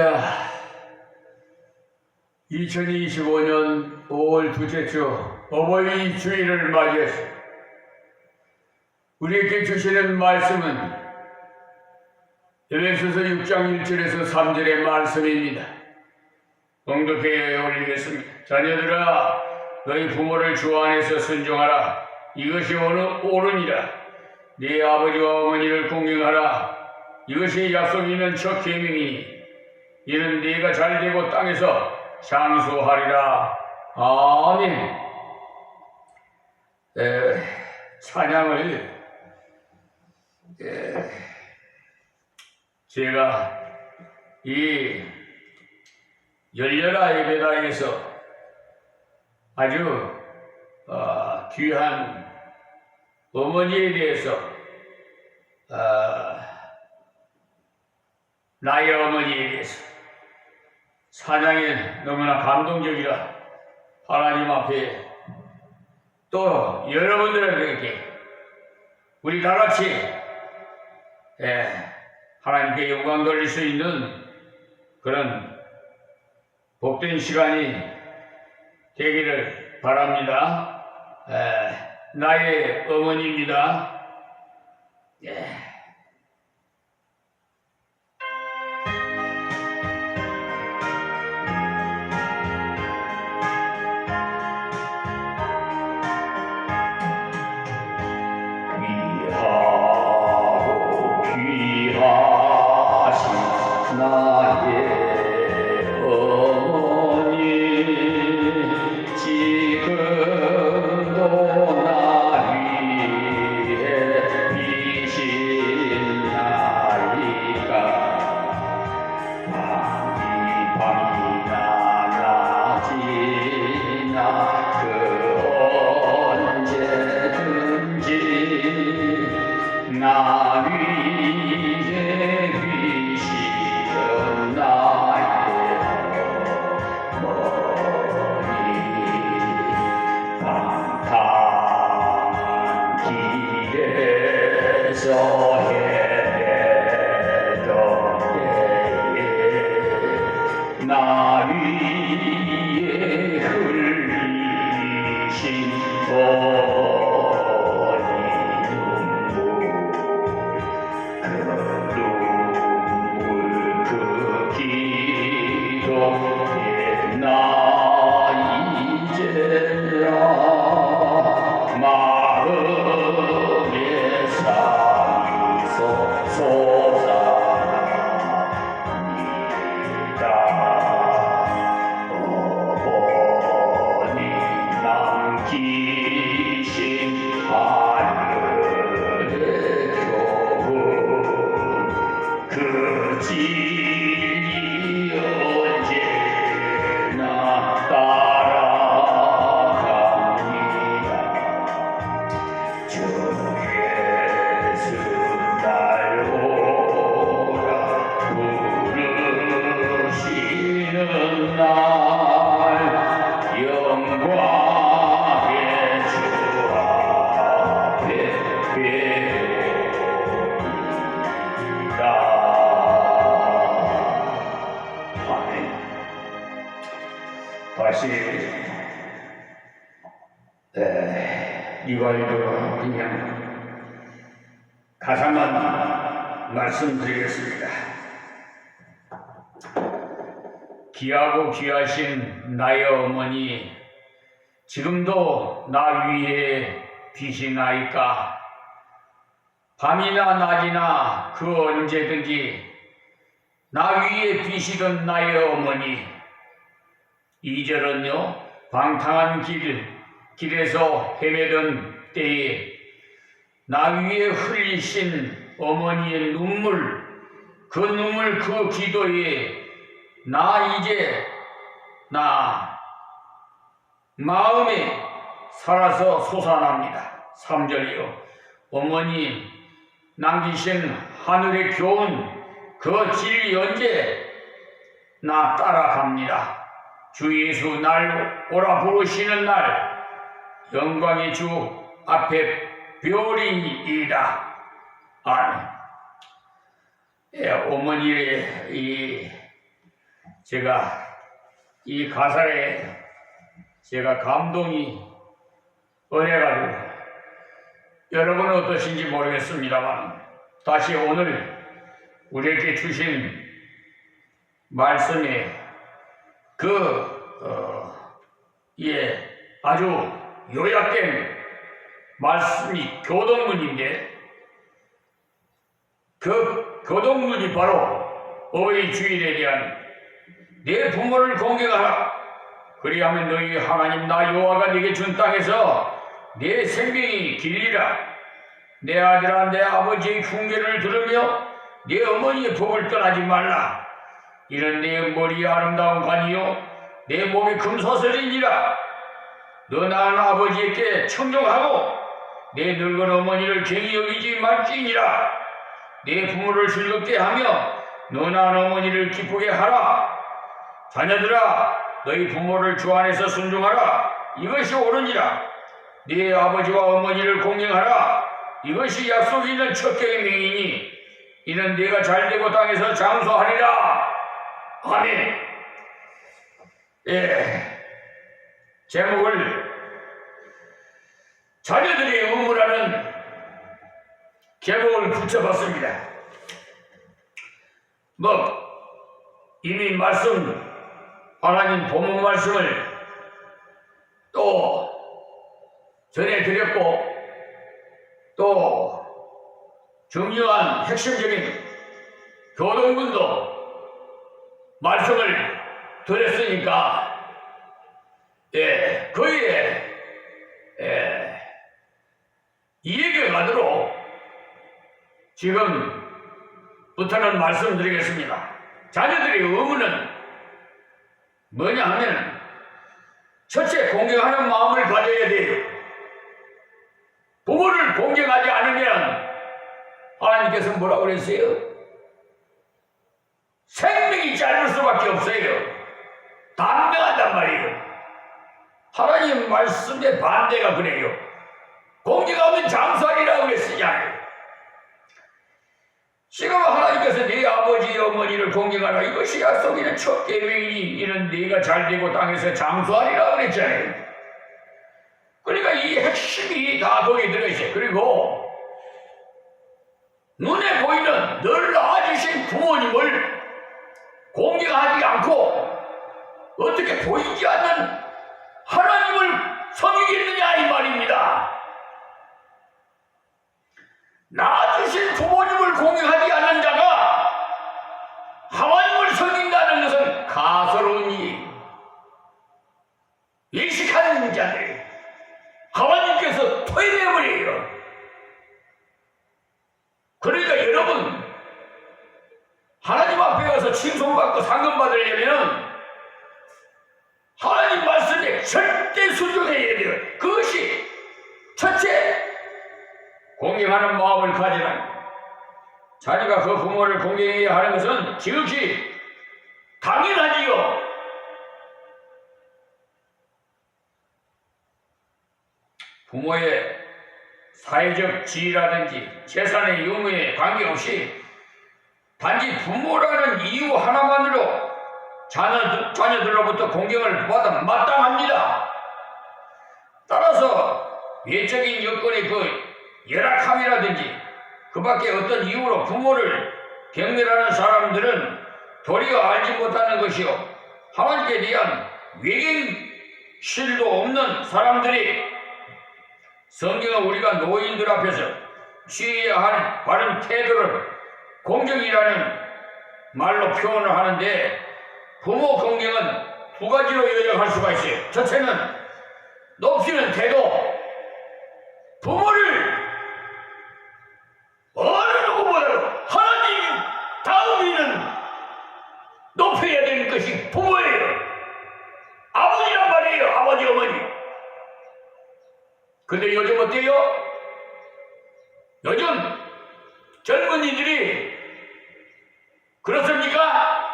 자, 2025년 5월 둘째 주 어버이 주일을 맞이해서 우리에게 주시는 말씀은 에베소서 6장 1절에서 3절의 말씀입니다. 봉독해 올리겠습니다. 자녀들아, 너희 부모를 주 안에서 순종하라. 이것이 옳으니라. 네 아버지와 어머니를 공경하라. 이것이 약속 있는 첫 계명이니 이는 네가 잘되고 땅에서 장수하리라. 아멘. 찬양을 제가 이 열려라 예배당에서 아주 귀한 어머니에 대해서 나의 어머니에 대해서 찬양이 너무나 감동적이라 하나님 앞에 또 여러분들에게 우리 다같이 하나님께 영광 돌릴 수 있는 그런 복된 시간이 되기를 바랍니다. 나의 어머니입니다. 나 위에 흘리신 어머니 눈물 그 기도에 나 이제야 마음에 살이 솟아납니다. 기신 하늘의 교훈 그 진리 언제나 따라갑니다. 주 예수 날 오라 부르시는 날 영광 다시 이걸로 그냥 가사만 말씀드리겠습니다. 귀하고 귀하신 나의 어머니, 지금도 나 위에 비시나이까 밤이나 낮이나 그 언제든지 나 위에 비시던 나의 어머니, 2절은요, 방탕한 길에서 헤매던 때에 나 위에 흘리신 어머니의 눈물, 그 눈물 그 기도에 나 마음에 살아서 솟아납니다. 3절이요, 어머니 남기신 하늘의 교훈 그 진리 언제 나 따라갑니다. 주 예수 날 오라 부르시는 날 영광의 주 앞에 별이이다. 아멘. 어머니의 이 제가 이 가사에 제가 감동이 은혜가지고 여러분은 어떠신지 모르겠습니다만 다시 오늘 우리에게 주신 말씀에 아주 요약된 말씀이 교동문인데 그 교동문이 바로 어버이 주일에 대한 내 부모를 공경하라. 그리하면 너희 하나님 나 여호와가 네게 준 땅에서 내 생명이 길리라. 내 아들아 내 아버지의 훈계를 들으며 내 어머니의 법을 떠나지 말라. 이는 내 머리에 아름다운 관이요 내 몸에 금사슬이니라. 너 낳은 아버지에게 청종하고 내 늙은 어머니를 경히 여기지 말지니라. 내 부모를 즐겁게 하며 너 낳은 어머니를 기쁘게 하라. 자녀들아 너희 부모를 주 안에서 순종하라. 이것이 옳으니라. 네 아버지와 어머니를 공경하라. 이것이 약속 있는 첫 계명이니 이는 네가 잘되고 땅에서 장수하리라. 아멘. 제목을 자녀들의 의무라는 제목을 붙여봤습니다. 이미 하나님 본문 말씀을 또 전해드렸고 또 중요한 핵심적인 교동문도 말씀을 드렸으니까 거기에 이해가 가도록 지금부터는 말씀드리겠습니다. 자녀들의 의무는 뭐냐 하면 첫째 공경하는 마음을 가져야 돼요. 부모를 공경하지 않으면 하나님께서 뭐라고 그랬어요? 생명이 짧을 수밖에 없어요. 단명하단 말이에요. 하나님 말씀의 반대가 그래요. 공경하면 장수하리라고 그랬으잖아요. 지금 하나님께서 네 아버지 어머니를 공경하라. 이것이 약속이는 첫 계명이니 이는 네가 잘되고 땅에서 장수하리라 그랬잖아요. 그러니까 이 핵심이 다 거기에 들어있어요. 그리고 눈에 보이는 늘 낳아주신 부모님을 공경하지 않고 어떻게 보이지 않는 하나님을 섬기겠느냐 이 말입니다. 낳아주신 부모님을 공경하지 않는 자가 하나님을 섬긴다는 것은 가소로운 일. 예식하는 자들 하나님께서 토해내버려요. 그러니까 여러분 하나님 앞에 가서 칭송받고 상금 받으려면 하나님 말씀에 절대 순종해야 돼요. 그것이 첫째 공경하는 마음을 가지라. 자녀가 그 부모를 공경해야 하는 것은 지극히 당연하지요. 부모의 사회적 지위라든지 재산의 유무에 관계없이 단지 부모라는 이유 하나만으로 자녀들로부터 공경을 받아 마땅합니다. 따라서 외적인 여건의 열악함이라든지 그 밖에 어떤 이유로 부모를 경멸하는 사람들은 도리어 알지 못하는 것이요 하나님께 대한 외경실도 없는 사람들이 성경은 우리가 노인들 앞에서 취해야 할 바른 태도를 공경이라는 말로 표현을 하는데 부모 공경은 두 가지로 요약할 수가 있어요. 첫째는 높이는 태도. 부모를 어느 누구보다도 하나님 다음에는 높여야 되는 것이 부모예요. 아버지란 말이에요. 아버지 어머니. 근데 요즘 어때요? 요즘 젊은이들이 그렇습니까?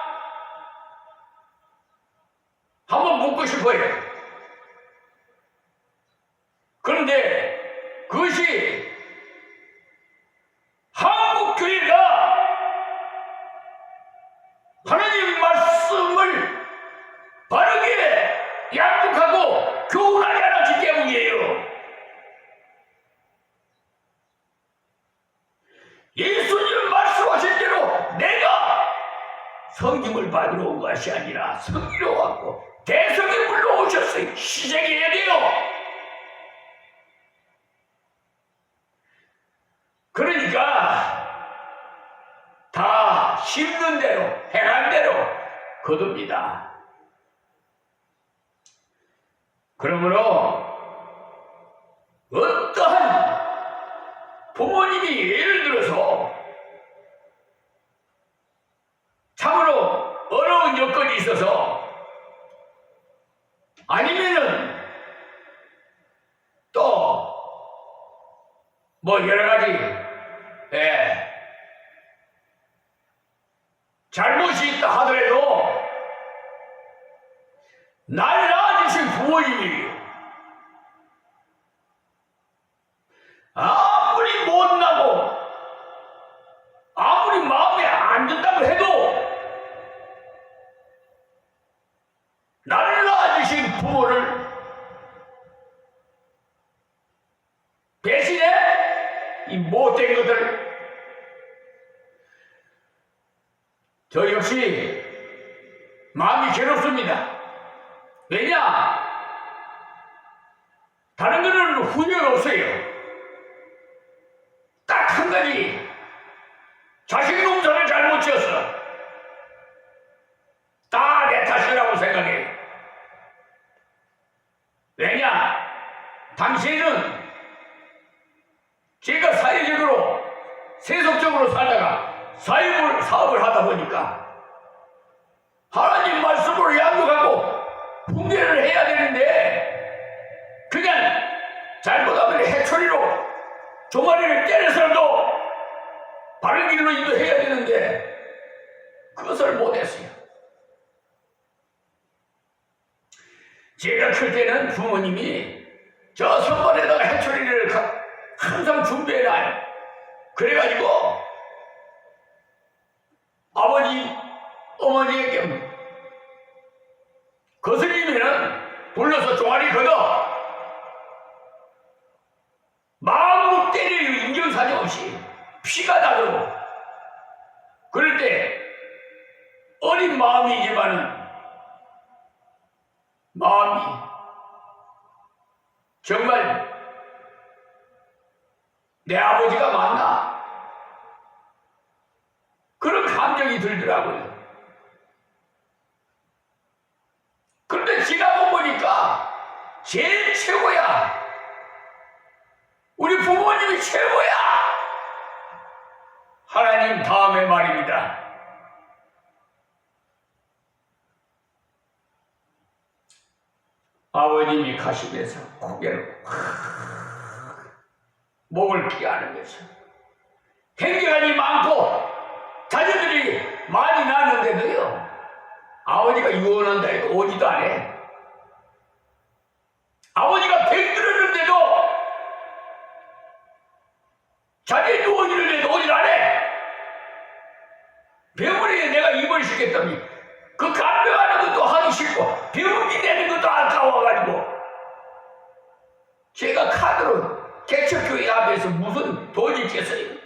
한번 묻고 싶어요. 그런데 그것이 한국교회가 하나님 말씀을 성김을 받으러 온 것이 아니라 성기로 왔고 대성에 불러오셨어요. 시작해야 돼요. 그러니까 다 심는 대로 행한 대로 거둡니다. 그러므로 어떠한 부모님이 예를 들어서 참으로 어려운 여건이 있어서 아니면은 또 뭐 여러 가지 잘못이 있다 하더라도 날 낳아주신 부모님이 아무리 못나고 아무리 마음에 안 든다고 해도 나를 낳아주신 부모를 배신해? 이 못된 것들. 저 역시 마음이 괴롭습니다. 왜냐? 다른 거는 후회가 없어요. 딱 한 가지, 자식 농사를 잘못 지었어. 다 내 탓이라고 생각해. 왜냐? 당시에는 제가 사회적으로 세속적으로 살다가 사업을 하다 보니까 하나님 말씀으로 양육하고 분별을 해야 되는데 그냥 잘못하면 해초리로 종아리를 때려서라도 바른 길로 인도해야 되는데 그것을 못했어요. 제가 클 때는 부모님이 저 선반에다가 해초리를 항상 준비해놔요. 그래가지고 아버지, 어머니에게 거슬리면은 불러서 종아리 걷어 마음으로 때려요. 인정사정 없이 피가 나도록. 그럴 때 어린 마음이지만은 마음이 정말 내 아버지가 맞나? 그런 감정이 들더라고요. 그런데 지나고 보니까 제일 최고야. 우리 부모님이 최고야. 하나님 다음에 말입니다. 아버님이 가시면서 고개를 목을 피하는 것이 행여간이 많고 자녀들이 많이 낳는데도요 아버지가 유언한다 해도 오지도 않아. 아버지가 병들었는데도 자리에 누워있는데도 오지도 않아. 병원에 내가 입원시켰더니 그 간병하는 것도 하기 싫고 병원비 내는 것도 아까워가지고 제가 카드로 개척교회 앞에서 무슨 돈이 있겠어요.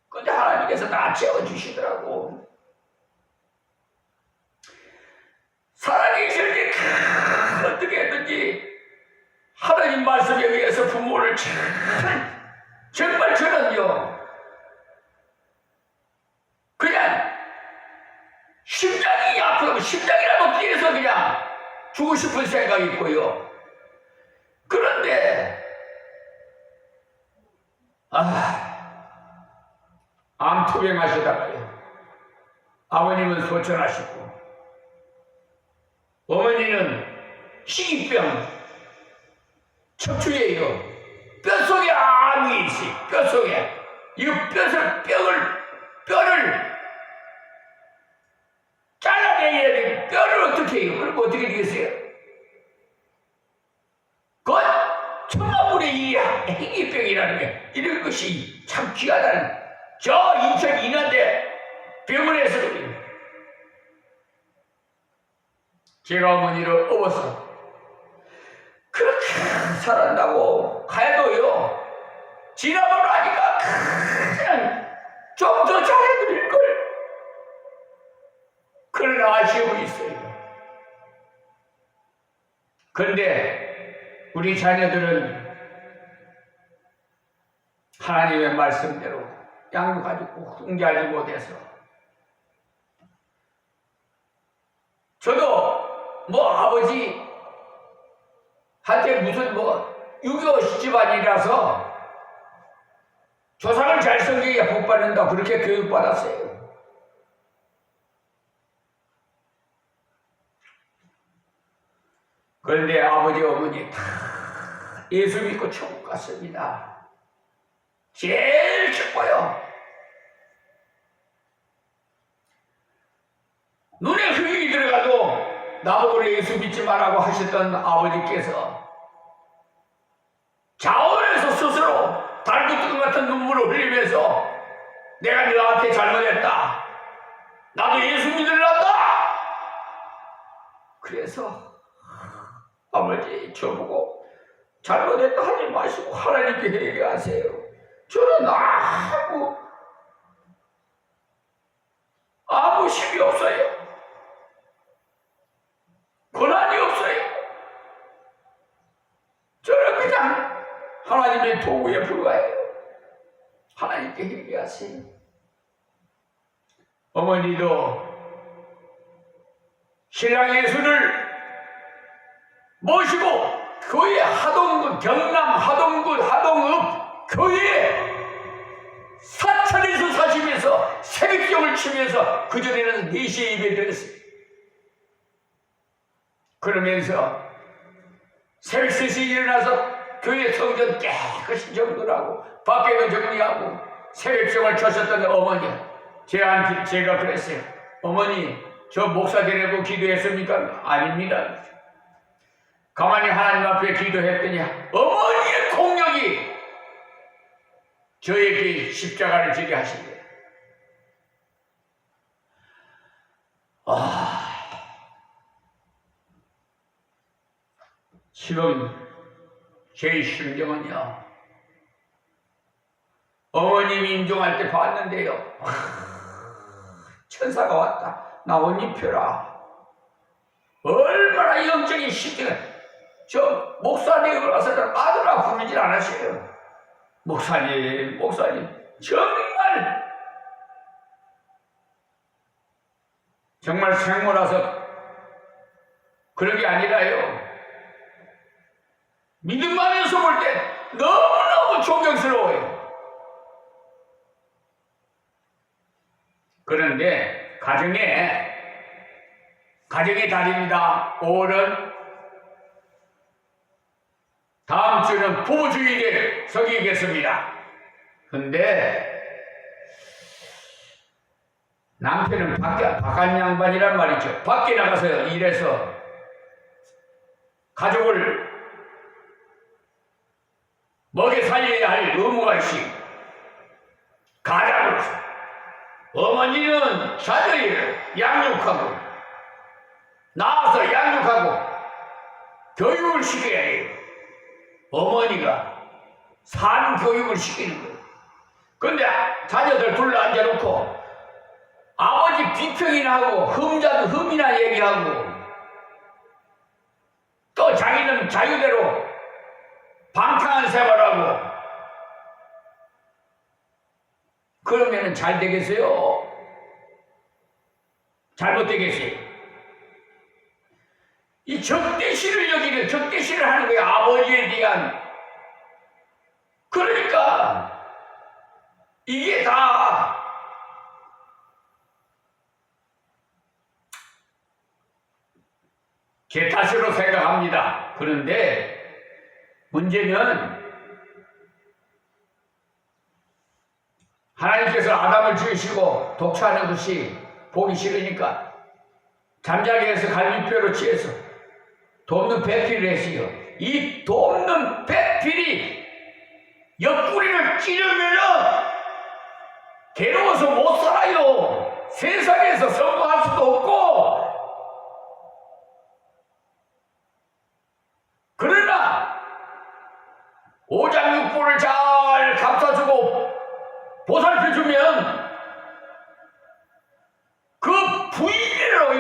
근데 하나님께서 다 채워주시더라고. 살아계실 때 어떻게 했든지 하나님 말씀에 의해서 부모를 정말 저는요 그냥 심장이 아프고 심장이라도 뛰어서 그냥 주고 싶은 생각이 있고요. 그런데 암투병 하시다가요 아버님은 소천하시고 어머니는 희귀병 척추예요. 뼛속에 암이 있어요. 뼛속에 이거 뼈를 잘라내야 돼. 뼈를 어떻게 해요? 그럼 어떻게 되겠어요? 그건 천만분의 이 희귀병이라는 게 이런 것이 참 귀하다는 저 인천 인하대 병원에서 제가 어머니를 업어서 그렇게 살았다고 가야도요 지나고 나니까 그냥 좀 더 잘해드릴걸. 그런 아쉬움이 있어요. 그런데 우리 자녀들은 하나님의 말씀대로 양육하고 훈계하지 못해서 저도 아버지 한테 무슨 유교 집안이라서 조상을 잘 섬기게 복 받는다 그렇게 교육받았어요. 그런데 아버지 어머니 다 예수 믿고 천국 갔습니다. 제일 기뻐요. 눈에 흙이 들어가도 나보고 예수 믿지 말라고 하셨던 아버지께서 자원에서 스스로 달구뜨금 같은 눈물을 흘리면서 내가 너한테 잘못했다. 나도 예수 믿으려다. 그래서 아버지 저보고 잘못했다 하지 마시고 하나님께 회개하세요. 저는 아무 힘이 없어요. 권한이 없어요. 저는 그냥 하나님의 도구에 불과해요. 하나님께 회개하세요. 어머니도 신랑 예수를 모시고 교회 하동군 경남 하동군 하동읍 교회에 사찰에서 사시면서 새벽경을 치면서 그전에는 4시에 예배 드렸어요. 그러면서 새벽 3시에 일어나서 교회 성전 깨끗이 정돈하고 밖에도 정리하고 새벽경을 쳐셨던 어머니 제가 그랬어요. 어머니 저 목사 되려고 기도했습니까? 아닙니다. 가만히 하나님 앞에 기도했더니 어머니의 공력이 저에게 십자가를 지게 하신대. 지금 제 심정은요. 어머님이 임종할 때 봤는데요. 천사가 왔다. 나 옷 입혀라. 얼마나 영적인 심정을. 저 목사님을 와서 아들아 부르질 않으세요. 목사님 정말 생모라서 그런 게 아니라요. 믿음 안에서 볼 때 너무너무 존경스러워요. 그런데 가정의 달입니다. 5월은 다음 주는 부부주일에 서기겠습니다. 근데 남편은 바깥 양반이란 말이죠. 밖에 나가서 일해서 가족을 먹여 살려야 할 의무가 있습니다. 가장으로서 어머니는 자녀를 양육하고 낳아서 양육하고 교육을 시켜야 해요. 어머니가 산 교육을 시키는 거예요. 근데 자녀들 둘러 앉아놓고 아버지 비평이나 하고 흠이나 얘기하고 또 자기는 자유대로 방탕한 생활하고 그러면 잘 되겠어요? 잘못되겠어요? 이 적대시를 여기는 적대시를 하는 거예요. 아버지에 대한. 그러니까 이게 다 제 탓으로 생각합니다. 그런데 문제는 하나님께서 아담을 지으시고 독차하는 것이 보기 싫으니까 잠자게 해서 갈비뼈로 치해서 돕는 배필을 했어요. 이 돕는 배필이 옆구리를 찌르면은 괴로워서 못 살아요. 세상에서 성공할 수도 없고. 그러나 오장육부를 잘 감싸주고 보살펴주면 그 부위대로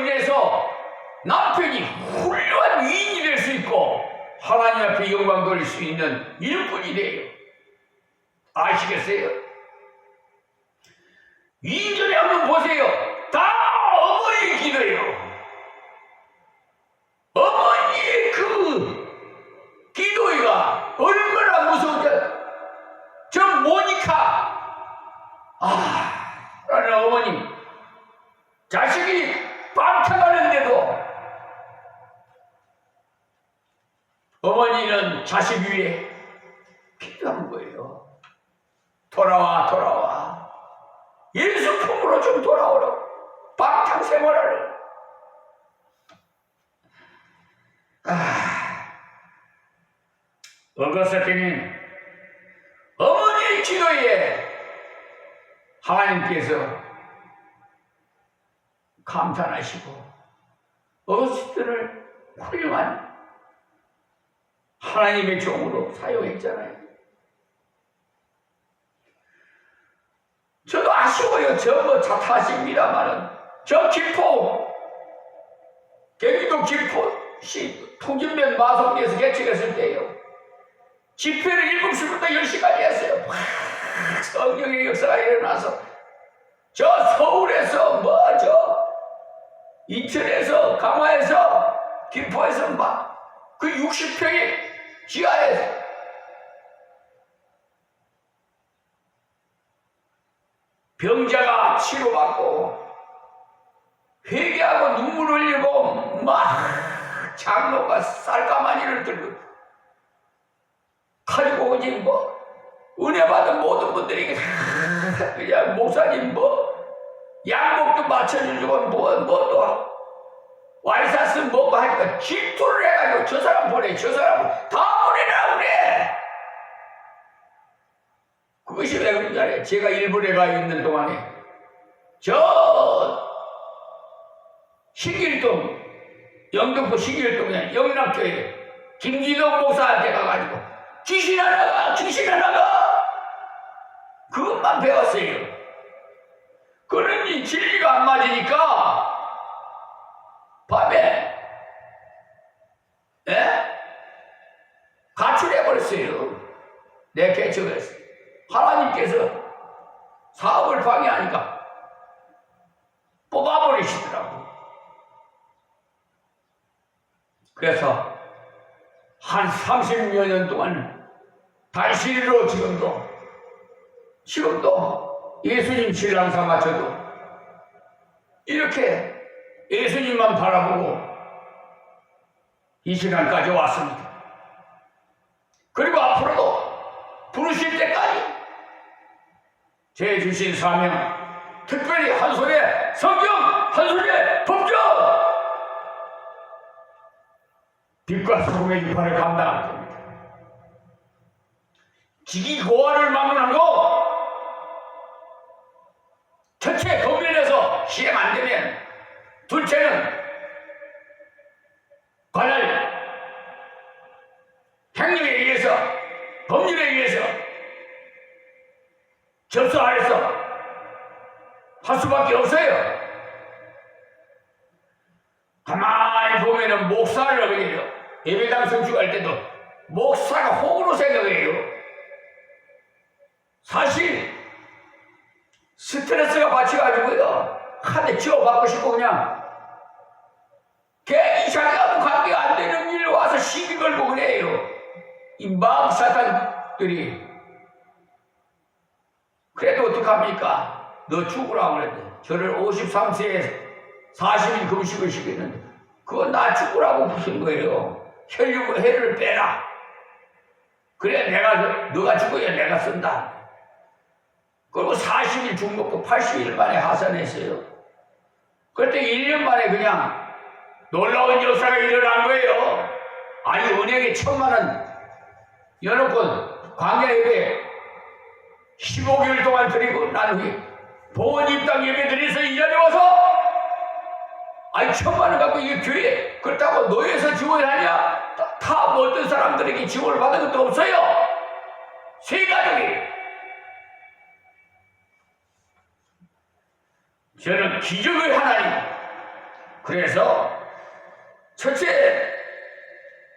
수 있는 일꾼이래요. 아시겠어요? 2절에 한번 보세요. 다 어머니의 기도예요. 어머니의 그 기도가 얼마나 무서운지. 저 모니카 라는 어머니, 자식이 빵타가는데도 어머니는 자식 위에 기도한 거예요. 돌아와, 돌아와. 예수 품으로 좀 돌아오라고. 방탕 생활을. 어거스틴은 어머니의 기도에 하나님께서 감탄하시고 어거스틴을 훌륭한 하나님의 종으로 사용했잖아요. 저도 아쉬워요. 저 탓입니다만은 저 김포, 경기도 김포시 통진면 마성리에서 개척했을 때요, 집회를 7시부터 10시까지 했어요. 성령의 역사가 일어나서 저 서울에서 저 인천에서 강화에서 김포에서 막 그 60평의 지하에서 병자가 치료받고 회개하고 눈물 흘리고 막 장로가 쌀가마니를 들고 가지고 오지 뭐 은혜 받은 모든 분들에게 그냥 목사님 양복도 맞춰주고 또 와이사스 먹고 하니까 질투를 해가지고 저 사람 보내, 저 사람 다 보내라 그래. 그것이 왜 그런지 알아요? 제가 일본에 가 있는 동안에 저 신길동, 영등포 신길동에 영락교회 김기동 목사한테 가가지고 귀신 하나가 그것만 배웠어요. 그러니 진리가 안 맞으니까 밤에 가출해버렸어요. 내 개척에서 하나님께서 사업을 방해하니까 뽑아버리시더라고. 그래서 한 30여 년 동안 단실로 지금도 예수님 신랑 삼아 저도 이렇게 예수님만 바라보고 이 시간까지 왔습니다. 그리고 앞으로도 부르실 때까지 제 주신 사명, 특별히 한 손에 성경, 한 손에 법정, 빛과 소금의 이파를 감당할 겁니다. 직위 고하를 막론한 거 첫째 법률에서 시행 안 되면 둘째는 관할 행령에 의해서, 법률에 의해서 접수하여서 할 수밖에 없어요. 가만히 보면은 목사를 그래요. 예배당 성축할 때도 목사가 호구로 생각해요. 사실 스트레스가 받쳐가지고요, 한 대 지어받고 싶고 그냥 괜히 자기하고 관계가 안 되는 일로 와서 시비 걸고 그래요. 이 마음 사탄들이. 그래도 어떡합니까? 너 죽으라고 그랬는데 저를 53세에 40일 금식을 시켰는데 그건 나 죽으라고 부신 거예요. 혈육을 해를 빼라. 그래 너가 죽어야 내가 쓴다. 그리고 40일 중독도 80일 만에 하산했어요. 그때 1년 만에 그냥 놀라운 역사가 일어난 거예요. 아니 은행에 1,000만 원 여놓고 광야 예배 15개월 동안 드리고 난 후에 보원 입당 예배 드려서 이 자리에 와서 아니 1,000만 원 갖고 이게 교회 그렇다고 노예에서 지원하냐? 다 어떤 사람들에게 지원을 받은 것도 없어요. 세 가족이. 저는 기적의 하나님. 그래서 첫째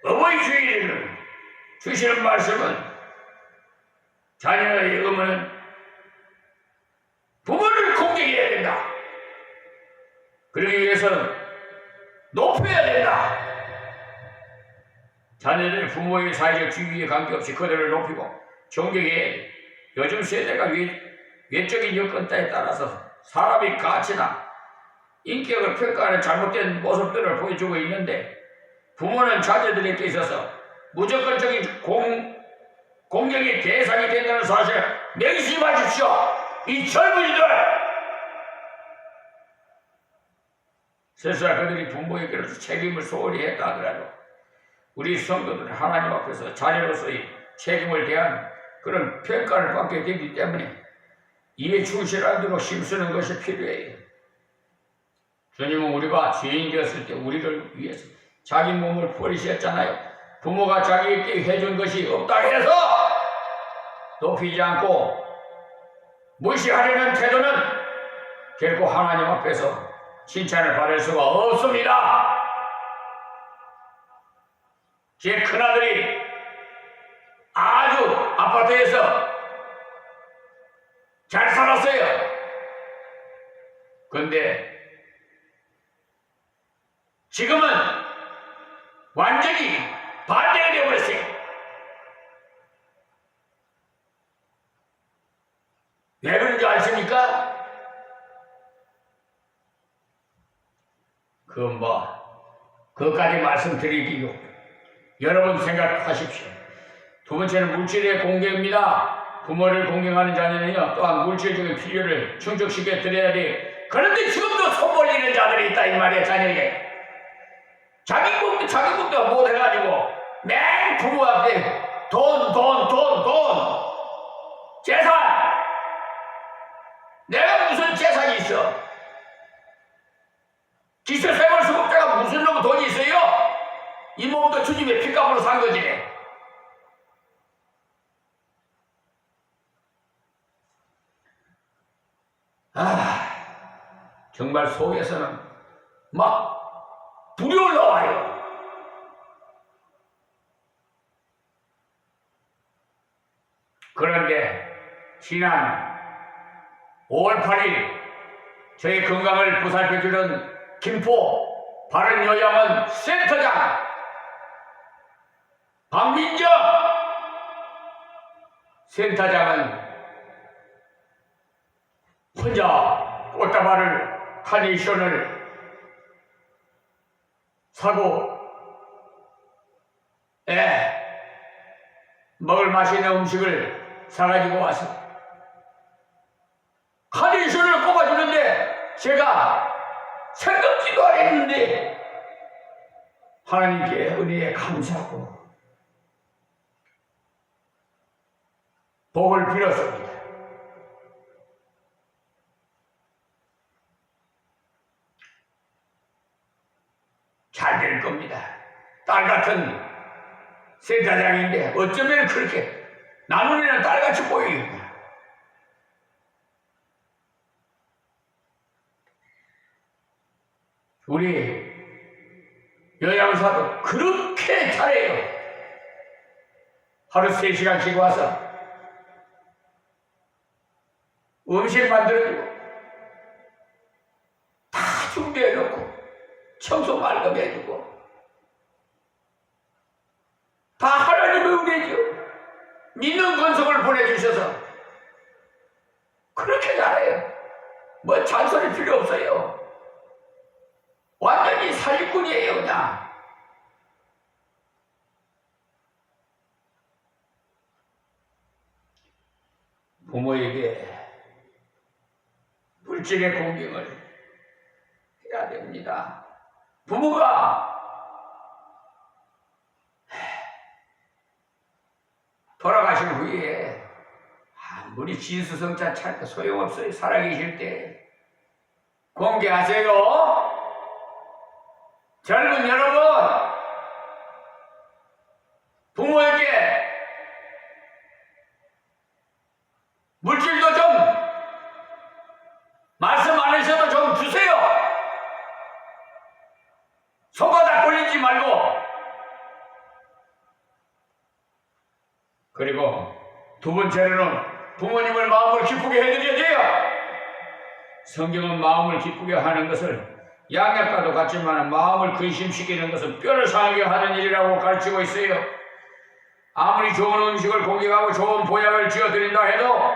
어버이 주일에는 주시는 말씀은 자녀의 의무는 부모를 공경해야 된다. 그러기 위해서는 높여야 된다. 자녀들 부모의 사회적 지위에 관계없이 그들을 높이고 존경해야 돼. 요즘 세대가 외적인 여건 따에 따라서 사람의 가치나 인격을 평가하는 잘못된 모습들을 보여주고 있는데, 부모는 자녀들에게 있어서 무조건적인 공경의 대상이 된다는 사실을 명심하십시오. 이 젊은이들! 설사 그들이 부모에게로서 책임을 소홀히 했다 하더라도 우리 성도들은 하나님 앞에서 자녀로서의 책임을 대한 그런 평가를 받게 되기 때문에 이에 충실하도록 힘쓰는 것이 필요해요. 주님은 우리가 죄인 되었을 때 우리를 위해서 자기 몸을 버리셨잖아요. 부모가 자기에게 해준 것이 없다 해서 높이지 않고 무시하려는 태도는 결코 하나님 앞에서 칭찬을 받을 수가 없습니다. 제 큰아들이 아주 아파트에서 잘 살았어요. 근데 지금은 완전히 반대가 되어버렸어요. 왜 그런지 아십니까? 그것까지 말씀드리기요. 여러분 생각하십시오. 두 번째는 물질의 공경입니다. 부모를 공경하는 자녀는요, 또한 물질적인 필요를 충족시켜 드려야 돼. 그런데 지금도 손 벌리는 자들이 있다 이 말이에요. 자녀에게 자기 것도 못 해가지고 매일 부모 앞에 돈 재산. 내가 무슨 재산이 있어? 기초생활수급자가 무슨 놈의 돈이 있어요? 이 몸도 주님의 피값으로 산 거지. 정말 속에서는 막 불이 올라와요. 그런데 지난 5월 8일 저희 건강을 보살펴주는 김포 바른요양원 센터장 박민정 센터장은 혼자 꽃다발을 카네이션을 사고 먹을 맛있는 음식을 사가지고 와서 카네이션을 꼽아주는데 제가 생각지도 안 했는데 하나님께 은혜에 감사하고 복을 빌었습니다. 잘 될 겁니다. 딸 같은 센터장인데 어쩌면 그렇게 나눈이는 딸같이 보이겠구나. 우리 요양사도 그렇게 잘해요. 하루 3시간씩 와서 음식 만들어주고 다 준비해놓고 청소 말끔 해주고 다 하나님의 은혜죠. 믿는 권속을 보내주셔서 그렇게 잘해요. 뭐 잔소리 필요 없어요. 완전히 사기꾼이에요. 그냥 부모에게 물질의 공경을 해야 됩니다. 부모가 돌아가신 후에 아무리 진수성찬 차려도 소용없어요. 살아계실 때 공개하세요. 젊은 여러분, 부모에게 물질도 좀 말씀 안 하셔도 좀 주세요. 손바닥 돌리지 말고 두 번째로는 부모님을 마음을 기쁘게 해드려야 돼요. 성경은 마음을 기쁘게 하는 것을 양약과도 같지만 마음을 근심시키는 것은 뼈를 상하게 하는 일이라고 가르치고 있어요. 아무리 좋은 음식을 공격하고 좋은 보약을 쥐어드린다 해도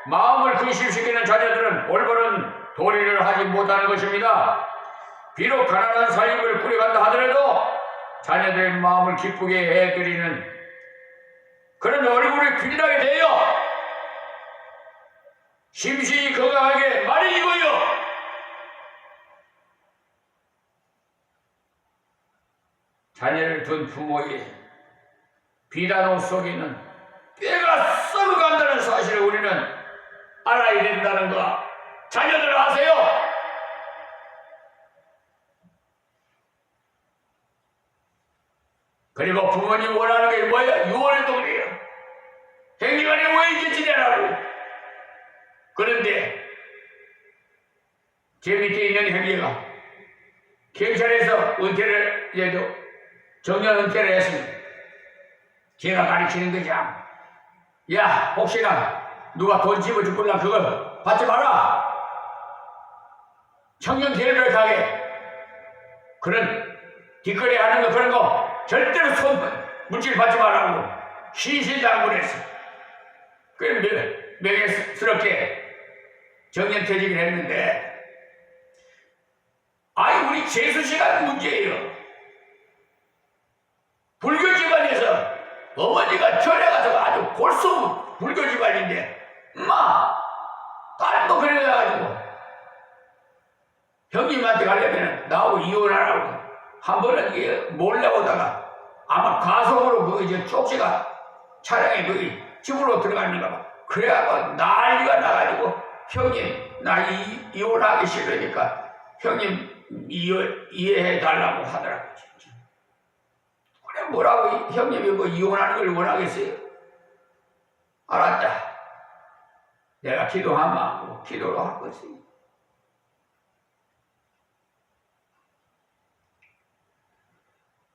마음을 근심시키는 자녀들은 올바른 도리를 하지 못하는 것입니다. 비록 가난한 살림을 꾸려간다 하더라도 자녀들의 마음을 기쁘게 해드리는 그런 얼굴이 빛나게 돼요. 심신이 건강하게 마련이고요. 자녀를 둔 부모의 비단호 속에는 뼈가 썩어간다는 사실을 우리는 알아야 된다는 거. 자녀들 아세요? 그리고 부모님 원하는 게 뭐야? 유언에도 그래요. 행위간에 왜 이렇게 지내라고. 그런데 제 밑에 있는 형제가 경찰에서 은퇴를 해도 정년 은퇴를 했습니다. 제가 가르치는 거죠. 야, 혹시나 누가 돈 집어줄 거나 그거 받지 마라. 청년 계획을 하게 그런 뒷거래 하는 거 그런 거 절대로 물질 받지 말라고 신신당부했어. 그래 명예스럽게 정년퇴직을 했는데 아니 우리 재수시간 문제예요. 불교 집안에서 어머니가 절에 가서 아주 골수 불교 집안인데 딸도 그래가지고 형님한테 가려면 나하고 이혼하라고 한 번은 이게 몰래 오다가 아마 가속으로 그 이제 쪽지가 차량에 그 집으로 들어갔는가 봐. 그래갖고 난리가 나가지고 형님 나 이혼하기 싫으니까 형님 이해해 달라고 하더라고요. 진짜. 그래 뭐라고 형님이 뭐 이혼하는 걸 원하겠어요? 알았다. 내가 기도하면 기도로 할 것이.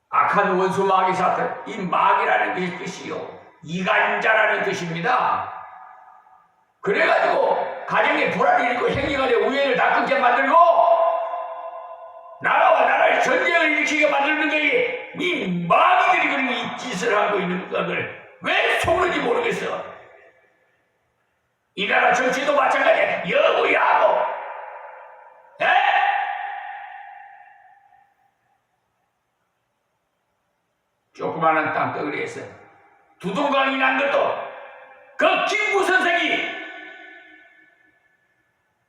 악한 원수 마귀 사탄, 이 마귀라는 게 뜻이요 이간자라는 뜻입니다. 그래가지고 가정에 불안을 일으키고 행위간에 우애를 다 끊게 만들고 나라와 나라의 전쟁을 일으키게 만드는 게 이 마귀들이 그런 이 짓을 하고 있는 것을 왜 속는지 모르겠어. 이 나라 정치도 마찬가지야. 여부야고 조그마한 땅덩어리에서 두동강이 난 것도 그 김구 선생이